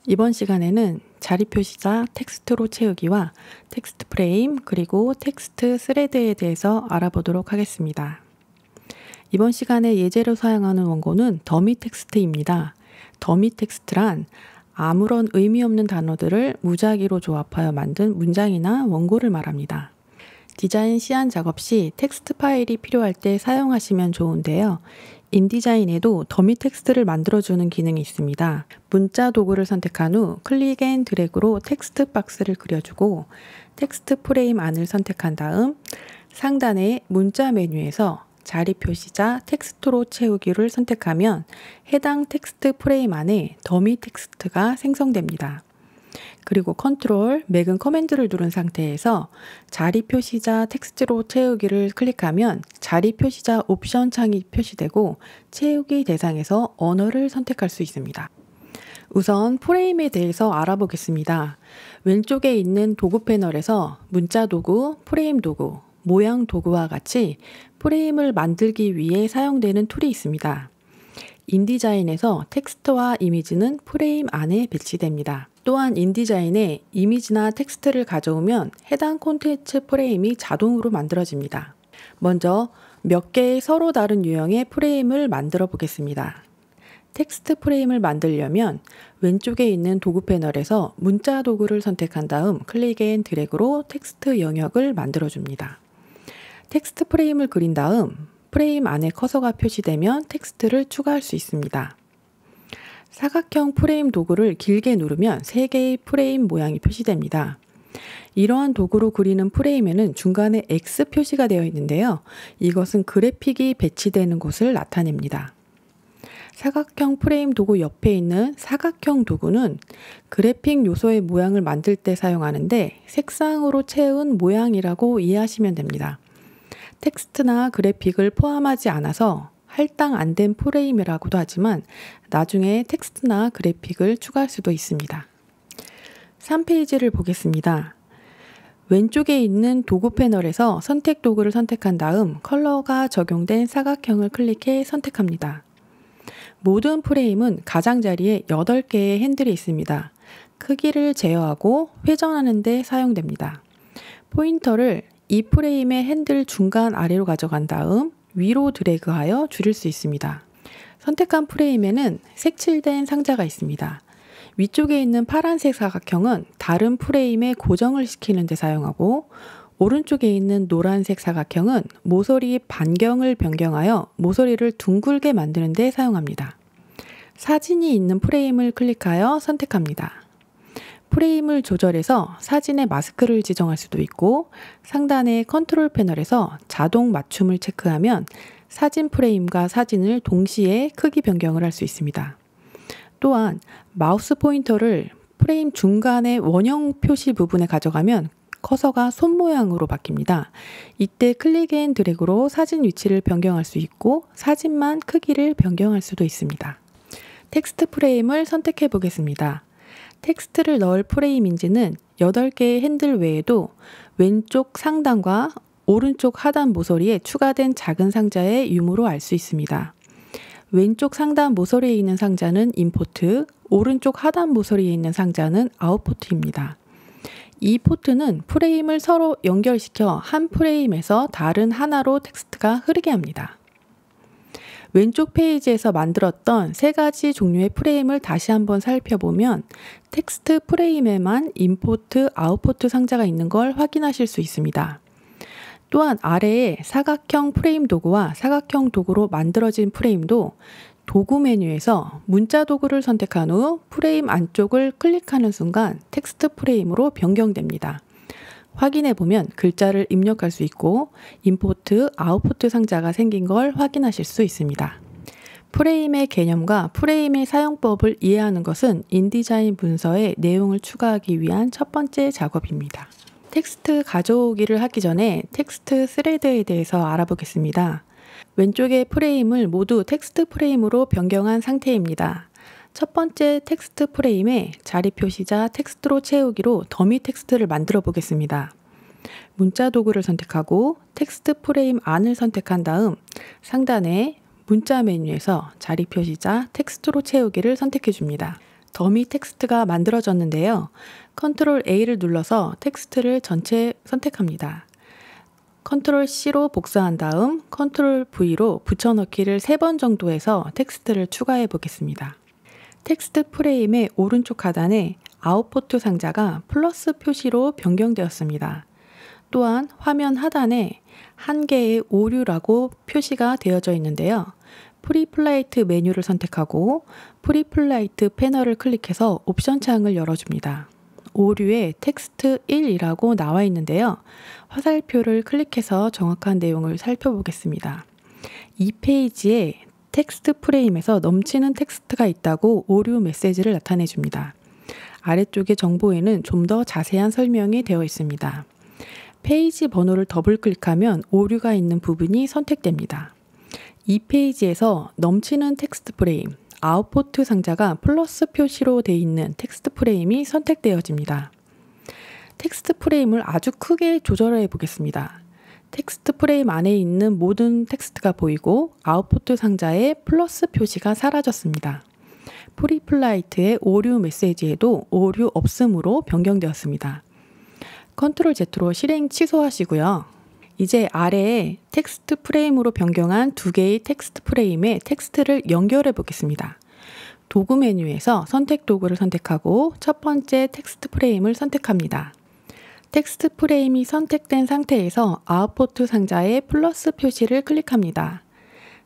이번 시간에는 자리 표시자 텍스트로 채우기와 텍스트 프레임 그리고 텍스트 스레드에 대해서 알아보도록 하겠습니다. 이번 시간에 예제로 사용하는 원고는 더미 텍스트입니다. 더미 텍스트란 아무런 의미 없는 단어들을 무작위로 조합하여 만든 문장이나 원고를 말합니다. 디자인 시안 작업 시 텍스트 파일이 필요할 때 사용하시면 좋은데요. 인디자인에도 더미 텍스트를 만들어주는 기능이 있습니다. 문자 도구를 선택한 후 클릭 앤 드래그로 텍스트 박스를 그려주고 텍스트 프레임 안을 선택한 다음 상단의 문자 메뉴에서 자리 표시자 텍스트로 채우기를 선택하면 해당 텍스트 프레임 안에 더미 텍스트가 생성됩니다. 그리고 컨트롤, 맥은 커맨드를 누른 상태에서 자리 표시자 텍스트로 채우기를 클릭하면 자리 표시자 옵션 창이 표시되고 채우기 대상에서 언어를 선택할 수 있습니다. 우선 프레임에 대해서 알아보겠습니다. 왼쪽에 있는 도구 패널에서 문자 도구, 프레임 도구, 모양 도구와 같이 프레임을 만들기 위해 사용되는 툴이 있습니다. 인디자인에서 텍스트와 이미지는 프레임 안에 배치됩니다. 또한 인디자인에 이미지나 텍스트를 가져오면 해당 콘텐츠 프레임이 자동으로 만들어집니다. 먼저 몇 개의 서로 다른 유형의 프레임을 만들어 보겠습니다. 텍스트 프레임을 만들려면 왼쪽에 있는 도구 패널에서 문자 도구를 선택한 다음 클릭 앤 드래그로 텍스트 영역을 만들어줍니다. 텍스트 프레임을 그린 다음 프레임 안에 커서가 표시되면 텍스트를 추가할 수 있습니다. 사각형 프레임 도구를 길게 누르면 3개의 프레임 모양이 표시됩니다. 이러한 도구로 그리는 프레임에는 중간에 X 표시가 되어 있는데요. 이것은 그래픽이 배치되는 곳을 나타냅니다. 사각형 프레임 도구 옆에 있는 사각형 도구는 그래픽 요소의 모양을 만들 때 사용하는데 색상으로 채운 모양이라고 이해하시면 됩니다. 텍스트나 그래픽을 포함하지 않아서 할당 안 된 프레임이라고도 하지만 나중에 텍스트나 그래픽을 추가할 수도 있습니다. 3페이지를 보겠습니다. 왼쪽에 있는 도구 패널에서 선택 도구를 선택한 다음 컬러가 적용된 사각형을 클릭해 선택합니다. 모든 프레임은 가장자리에 8개의 핸들이 있습니다. 크기를 제어하고 회전하는 데 사용됩니다. 포인터를 이 프레임의 핸들 중간 아래로 가져간 다음 위로 드래그하여 줄일 수 있습니다. 선택한 프레임에는 색칠된 상자가 있습니다. 위쪽에 있는 파란색 사각형은 다른 프레임에 고정을 시키는 데 사용하고 오른쪽에 있는 노란색 사각형은 모서리 반경을 변경하여 모서리를 둥글게 만드는 데 사용합니다. 사진이 있는 프레임을 클릭하여 선택합니다. 프레임을 조절해서 사진의 마스크를 지정할 수도 있고 상단의 컨트롤 패널에서 자동 맞춤을 체크하면 사진 프레임과 사진을 동시에 크기 변경을 할 수 있습니다. 또한 마우스 포인터를 프레임 중간의 원형 표시 부분에 가져가면 커서가 손 모양으로 바뀝니다. 이때 클릭 앤 드래그로 사진 위치를 변경할 수 있고 사진만 크기를 변경할 수도 있습니다. 텍스트 프레임을 선택해 보겠습니다. 텍스트를 넣을 프레임인지는 8개의 핸들 외에도 왼쪽 상단과 오른쪽 하단 모서리에 추가된 작은 상자의 유무로 알 수 있습니다. 왼쪽 상단 모서리에 있는 상자는 인포트, 오른쪽 하단 모서리에 있는 상자는 아웃포트입니다. 이 포트는 프레임을 서로 연결시켜 한 프레임에서 다른 하나로 텍스트가 흐르게 합니다. 왼쪽 페이지에서 만들었던 3가지 종류의 프레임을 다시 한번 살펴보면 텍스트 프레임에만 인포트, 아웃포트 상자가 있는 걸 확인하실 수 있습니다. 또한 아래에 사각형 프레임 도구와 사각형 도구로 만들어진 프레임도 도구 메뉴에서 문자 도구를 선택한 후 프레임 안쪽을 클릭하는 순간 텍스트 프레임으로 변경됩니다. 확인해 보면 글자를 입력할 수 있고 인포트, 아웃포트 상자가 생긴 걸 확인하실 수 있습니다. 프레임의 개념과 프레임의 사용법을 이해하는 것은 인디자인 문서에 내용을 추가하기 위한 첫 번째 작업입니다. 텍스트 가져오기를 하기 전에 텍스트 스레드에 대해서 알아보겠습니다. 왼쪽의 프레임을 모두 텍스트 프레임으로 변경한 상태입니다. 첫 번째 텍스트 프레임에 자리 표시자 텍스트로 채우기로 더미 텍스트를 만들어 보겠습니다. 문자 도구를 선택하고 텍스트 프레임 안을 선택한 다음 상단에 문자 메뉴에서 자리 표시자 텍스트로 채우기를 선택해 줍니다. 더미 텍스트가 만들어졌는데요. 컨트롤 A를 눌러서 텍스트를 전체 선택합니다. 컨트롤 C로 복사한 다음 컨트롤 V로 붙여넣기를 3번 정도 해서 텍스트를 추가해 보겠습니다. 텍스트 프레임의 오른쪽 하단에 아웃포트 상자가 플러스 표시로 변경되었습니다. 또한 화면 하단에 한 개의 오류라고 표시가 되어져 있는데요. 프리플라이트 메뉴를 선택하고 프리플라이트 패널을 클릭해서 옵션 창을 열어줍니다. 오류에 텍스트 1이라고 나와 있는데요. 화살표를 클릭해서 정확한 내용을 살펴보겠습니다. 이 페이지에 텍스트 프레임에서 넘치는 텍스트가 있다고 오류 메시지를 나타내 줍니다. 아래쪽의 정보에는 좀 더 자세한 설명이 되어 있습니다. 페이지 번호를 더블 클릭하면 오류가 있는 부분이 선택됩니다. 이 페이지에서 넘치는 텍스트 프레임, 아웃포트 상자가 플러스 표시로 되어 있는 텍스트 프레임이 선택되어집니다. 텍스트 프레임을 아주 크게 조절해 보겠습니다. 텍스트 프레임 안에 있는 모든 텍스트가 보이고 아웃포트 상자에 플러스 표시가 사라졌습니다. 프리플라이트의 오류 메시지에도 오류 없음으로 변경되었습니다. 컨트롤 Z로 실행 취소하시고요. 이제 아래에 텍스트 프레임으로 변경한 2개의 텍스트 프레임에 텍스트를 연결해 보겠습니다. 도구 메뉴에서 선택 도구를 선택하고 첫 번째 텍스트 프레임을 선택합니다. 텍스트 프레임이 선택된 상태에서 아웃포트 상자에 플러스 표시를 클릭합니다.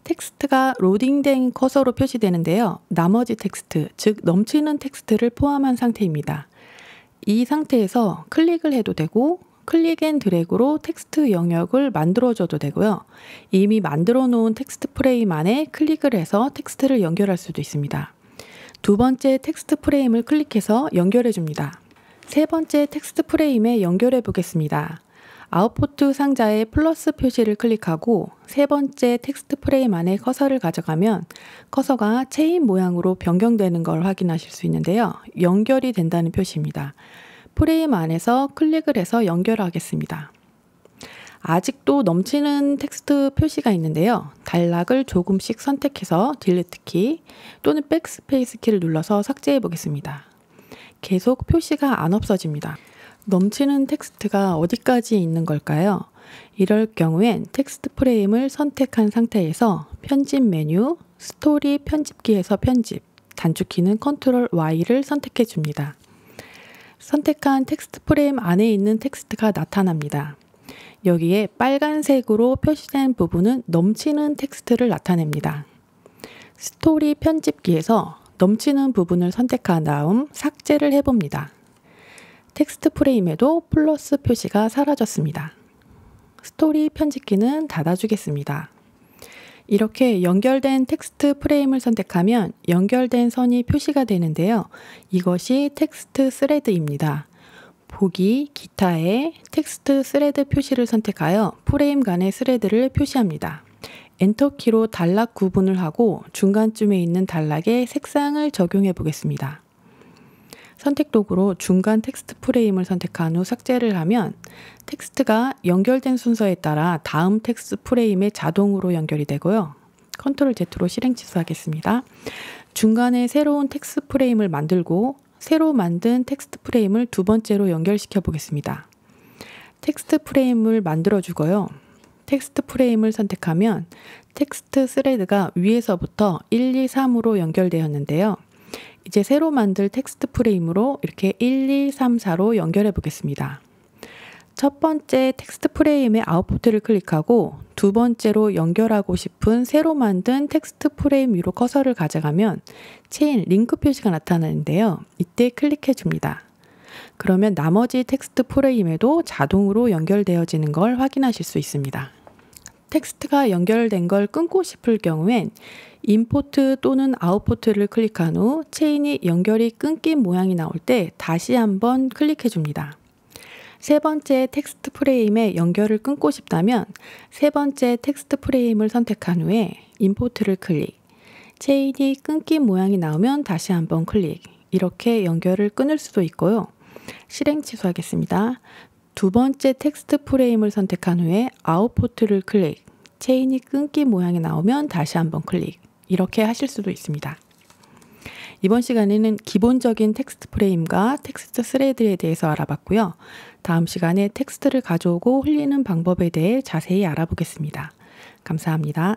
텍스트가 로딩된 커서로 표시되는데요. 나머지 텍스트, 즉 넘치는 텍스트를 포함한 상태입니다. 이 상태에서 클릭을 해도 되고 클릭 앤 드래그로 텍스트 영역을 만들어줘도 되고요. 이미 만들어 놓은 텍스트 프레임 안에 클릭을 해서 텍스트를 연결할 수도 있습니다. 두 번째 텍스트 프레임을 클릭해서 연결해 줍니다. 세 번째 텍스트 프레임에 연결해 보겠습니다. 아웃포트 상자에 플러스 표시를 클릭하고 세 번째 텍스트 프레임 안에 커서를 가져가면 커서가 체인 모양으로 변경되는 걸 확인하실 수 있는데요. 연결이 된다는 표시입니다. 프레임 안에서 클릭을 해서 연결하겠습니다. 아직도 넘치는 텍스트 표시가 있는데요. 단락을 조금씩 선택해서 딜리트 키 또는 백스페이스 키를 눌러서 삭제해 보겠습니다. 계속 표시가 안 없어집니다. 넘치는 텍스트가 어디까지 있는 걸까요? 이럴 경우엔 텍스트 프레임을 선택한 상태에서 편집 메뉴, 스토리 편집기에서 편집, 단축키는 컨트롤 Y를 선택해 줍니다. 선택한 텍스트 프레임 안에 있는 텍스트가 나타납니다. 여기에 빨간색으로 표시된 부분은 넘치는 텍스트를 나타냅니다. 스토리 편집기에서 넘치는 부분을 선택한 다음 삭제를 해봅니다. 텍스트 프레임에도 플러스 표시가 사라졌습니다. 스토리 편집기는 닫아주겠습니다. 이렇게 연결된 텍스트 프레임을 선택하면 연결된 선이 표시가 되는데요. 이것이 텍스트 스레드입니다. 보기 기타에 텍스트 스레드 표시를 선택하여 프레임 간의 스레드를 표시합니다. 엔터키로 단락 구분을 하고 중간쯤에 있는 단락에 색상을 적용해 보겠습니다. 선택 도구로 중간 텍스트 프레임을 선택한 후 삭제를 하면 텍스트가 연결된 순서에 따라 다음 텍스트 프레임에 자동으로 연결이 되고요. 컨트롤 Z로 실행 취소하겠습니다. 중간에 새로운 텍스트 프레임을 만들고 새로 만든 텍스트 프레임을 두 번째로 연결시켜 보겠습니다. 텍스트 프레임을 만들어 주고요. 텍스트 프레임을 선택하면 텍스트 스레드가 위에서부터 1, 2, 3으로 연결되었는데요. 이제 새로 만들 텍스트 프레임으로 이렇게 1, 2, 3, 4로 연결해 보겠습니다. 첫 번째 텍스트 프레임의 아웃포트를 클릭하고 두 번째로 연결하고 싶은 새로 만든 텍스트 프레임 위로 커서를 가져가면 체인 링크 표시가 나타나는데요. 이때 클릭해 줍니다. 그러면 나머지 텍스트 프레임에도 자동으로 연결되어지는 걸 확인하실 수 있습니다. 텍스트가 연결된 걸 끊고 싶을 경우엔 임포트 또는 아웃포트를 클릭한 후 체인이 연결이 끊긴 모양이 나올 때 다시 한번 클릭해 줍니다. 세 번째 텍스트 프레임의 연결을 끊고 싶다면 세 번째 텍스트 프레임을 선택한 후에 임포트를 클릭, 체인이 끊긴 모양이 나오면 다시 한번 클릭, 이렇게 연결을 끊을 수도 있고요. 실행 취소하겠습니다. 두 번째 텍스트 프레임을 선택한 후에 아웃포트를 클릭, 체인이 끊긴 모양이 나오면 다시 한번 클릭, 이렇게 하실 수도 있습니다. 이번 시간에는 기본적인 텍스트 프레임과 텍스트 스레드에 대해서 알아봤고요. 다음 시간에 텍스트를 가져오고 흘리는 방법에 대해 자세히 알아보겠습니다. 감사합니다.